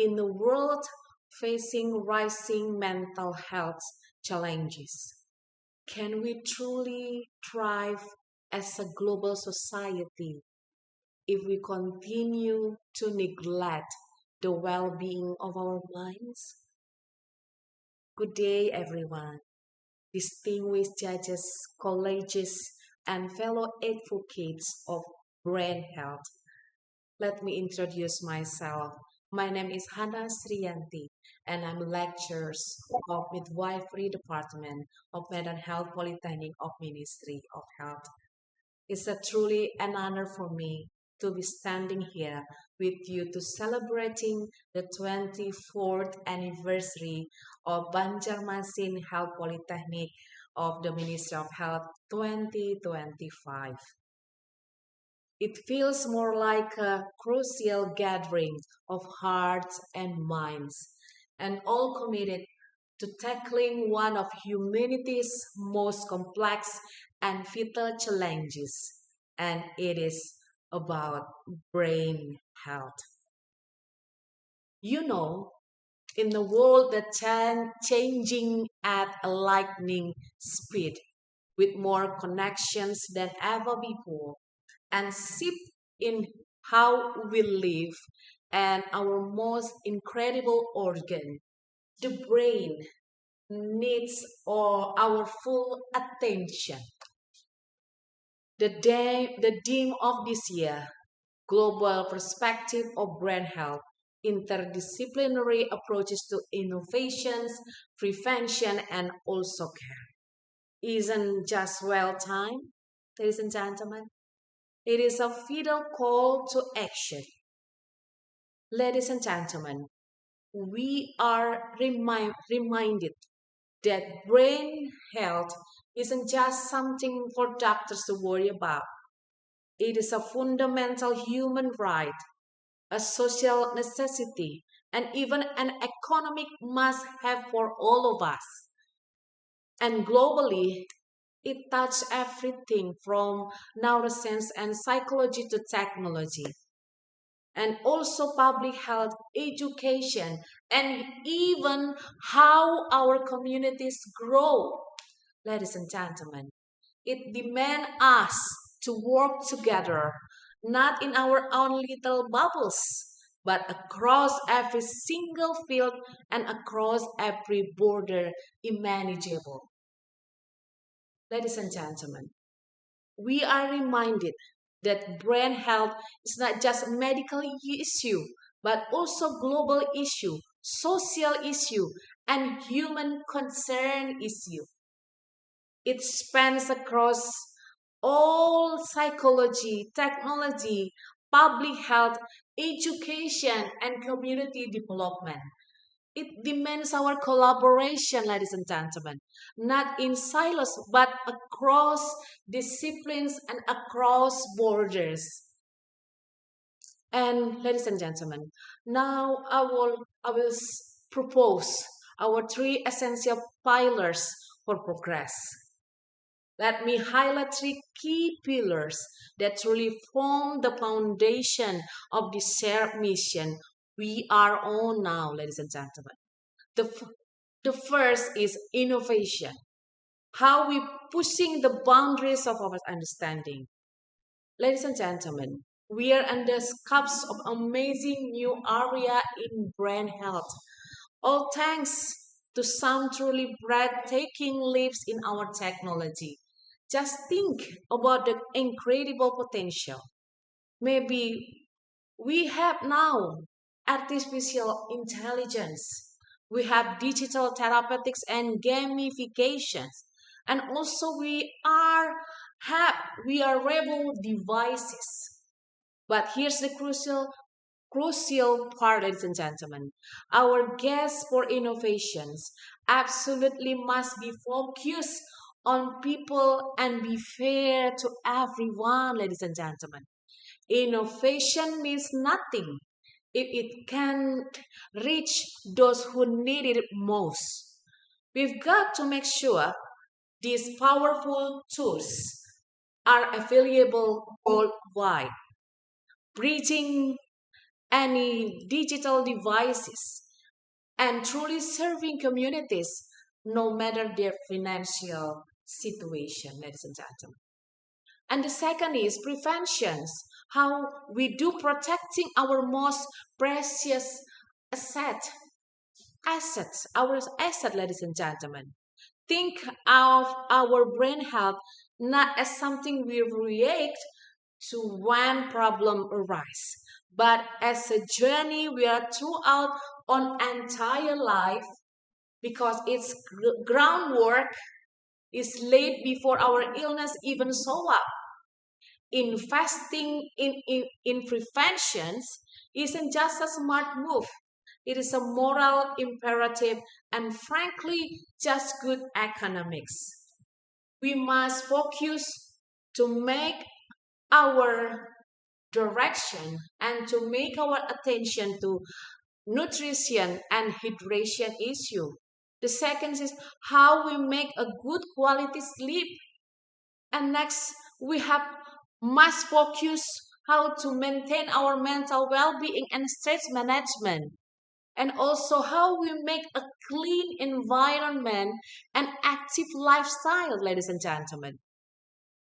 in a world facing rising mental health challenges, can we truly thrive as a global society if we continue to neglect the well being of our minds? Good day, everyone. Distinguished judges, colleagues, and fellow advocates of brain health. Let me introduce myself. My name is Sriyanti, and I'm lecturer of Midwifery Department of Medan Health Polytechnic of Ministry of Health. It's a truly an honor for me to be standing here with you to celebrating the 24th anniversary of Banjarmasin Health Polytechnic of the Ministry of Health 2025. It feels more like a crucial gathering of hearts and minds, and all committed to tackling one of humanity's most complex and vital challenges, and it is about brain health. You know, in a world that's changing at a lightning speed, with more connections than ever before, and seep in how we live and our most incredible organ, the brain, needs our full attention. The theme of this year, Global Perspective of Brain Health, interdisciplinary approaches to innovations, prevention, and also care. Isn't just well timed, ladies and gentlemen? It is a vital call to action. Ladies and gentlemen, we are reminded that brain health isn't just something for doctors to worry about. It is a fundamental human right, a social necessity, and even an economic must have for all of us. And globally, it touches everything from neuroscience and psychology to technology, and also public health, education, and even how our communities grow. Ladies and gentlemen, it demands us to work together, not in our own little bubbles, but across every single field and across every border imaginable. Ladies and gentlemen, we are reminded that brain health is not just a medical issue, but also global issue, social issue, and human concern issue. It spans across all psychology, technology, public health, education, and community development. It demands our collaboration, ladies and gentlemen, not in silos, but across disciplines and across borders. And ladies and gentlemen, now I will propose our three essential pillars for progress. Let me highlight three key pillars that truly form the foundation of the shared mission we are on now, ladies and gentlemen. The, the first is innovation. How we pushing the boundaries of our understanding. Ladies and gentlemen, we are on the cusp of amazing new area in brain health. All thanks to some truly breathtaking leaps in our technology. Just think about the incredible potential. Maybe we have now artificial intelligence. We have digital therapeutics and gamifications. And also we are rebel devices. But here's the crucial part, ladies and gentlemen. Our guests for innovations absolutely must be focused on people and be fair to everyone, ladies and gentlemen. Innovation means nothing if it can't reach those who need it most. We've got to make sure these powerful tools are available worldwide, bridging any digital devices, and truly serving communities no matter their financial situation, ladies and gentlemen. And the second is preventions, how we do protecting our most precious asset, our asset, ladies and gentlemen. Think of our brain health not as something we react to when problem arise, but as a journey we are throughout on entire life because its groundwork is laid before our illness even show up. Investing in preventions isn't just a smart move. It is a moral imperative and frankly just good economics. We must focus to make our direction and to make our attention to nutrition and hydration issue. The second is how we make a good quality sleep. And next, we have must focus how to maintain our mental well-being and stress management. And also how we make a clean environment and active lifestyle, ladies and gentlemen.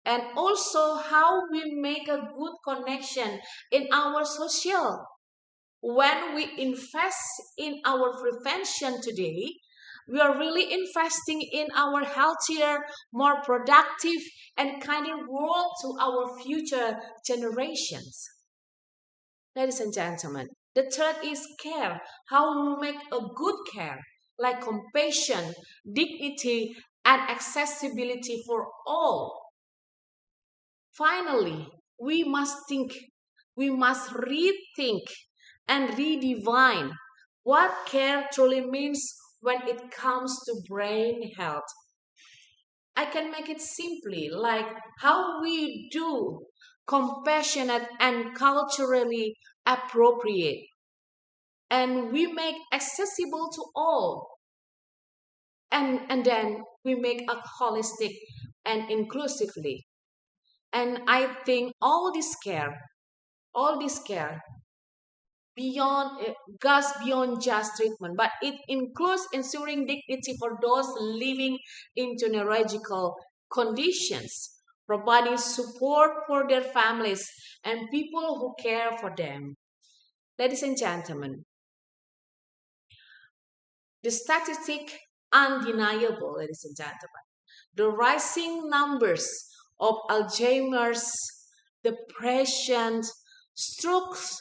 And also how we make a good connection in our social. When we invest in our prevention today, we are really investing in our healthier, more productive, and kinder world to our future generations. Ladies and gentlemen, the third is care. How we make a good care, like compassion, dignity, and accessibility for all. Finally, we must rethink and redefine what care truly means when it comes to brain health. I can make it simply like how we do compassionate and culturally appropriate, and we make accessible to all, and then we make it holistic and inclusively. And I think all this care beyond goes beyond just treatment, but it includes ensuring dignity for those living in neurological conditions, providing support for their families and people who care for them. Ladies and gentlemen, the statistic undeniable, ladies and gentlemen. The rising numbers of Alzheimer's, depression, strokes,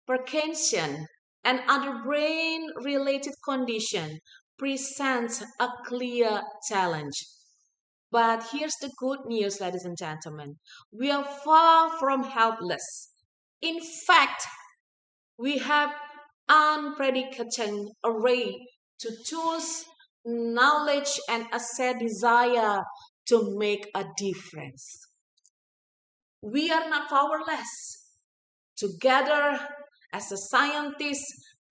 Parkinson, and other brain-related conditions present a clear challenge. But here's the good news, ladies and gentlemen. We are far from helpless. In fact, we have unprecedented array to tools, knowledge, and a set desire to make a difference. We are not powerless. Together, as a scientist,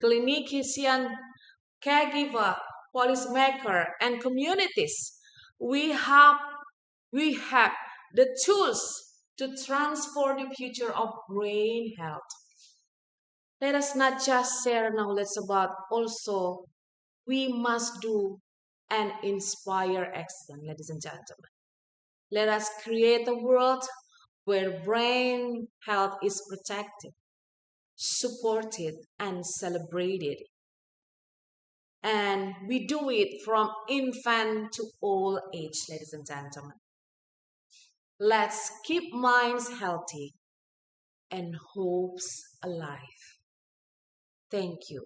clinician, caregiver, policymaker, and communities, we have we have the tools to transform the future of brain health. Let us not just share knowledge about, also we must do and inspire action, ladies and gentlemen. Let us create a world where brain health is protected, supported, and celebrated. And we do it from infant to old age, ladies and gentlemen. Let's keep minds healthy and hopes alive. Thank you.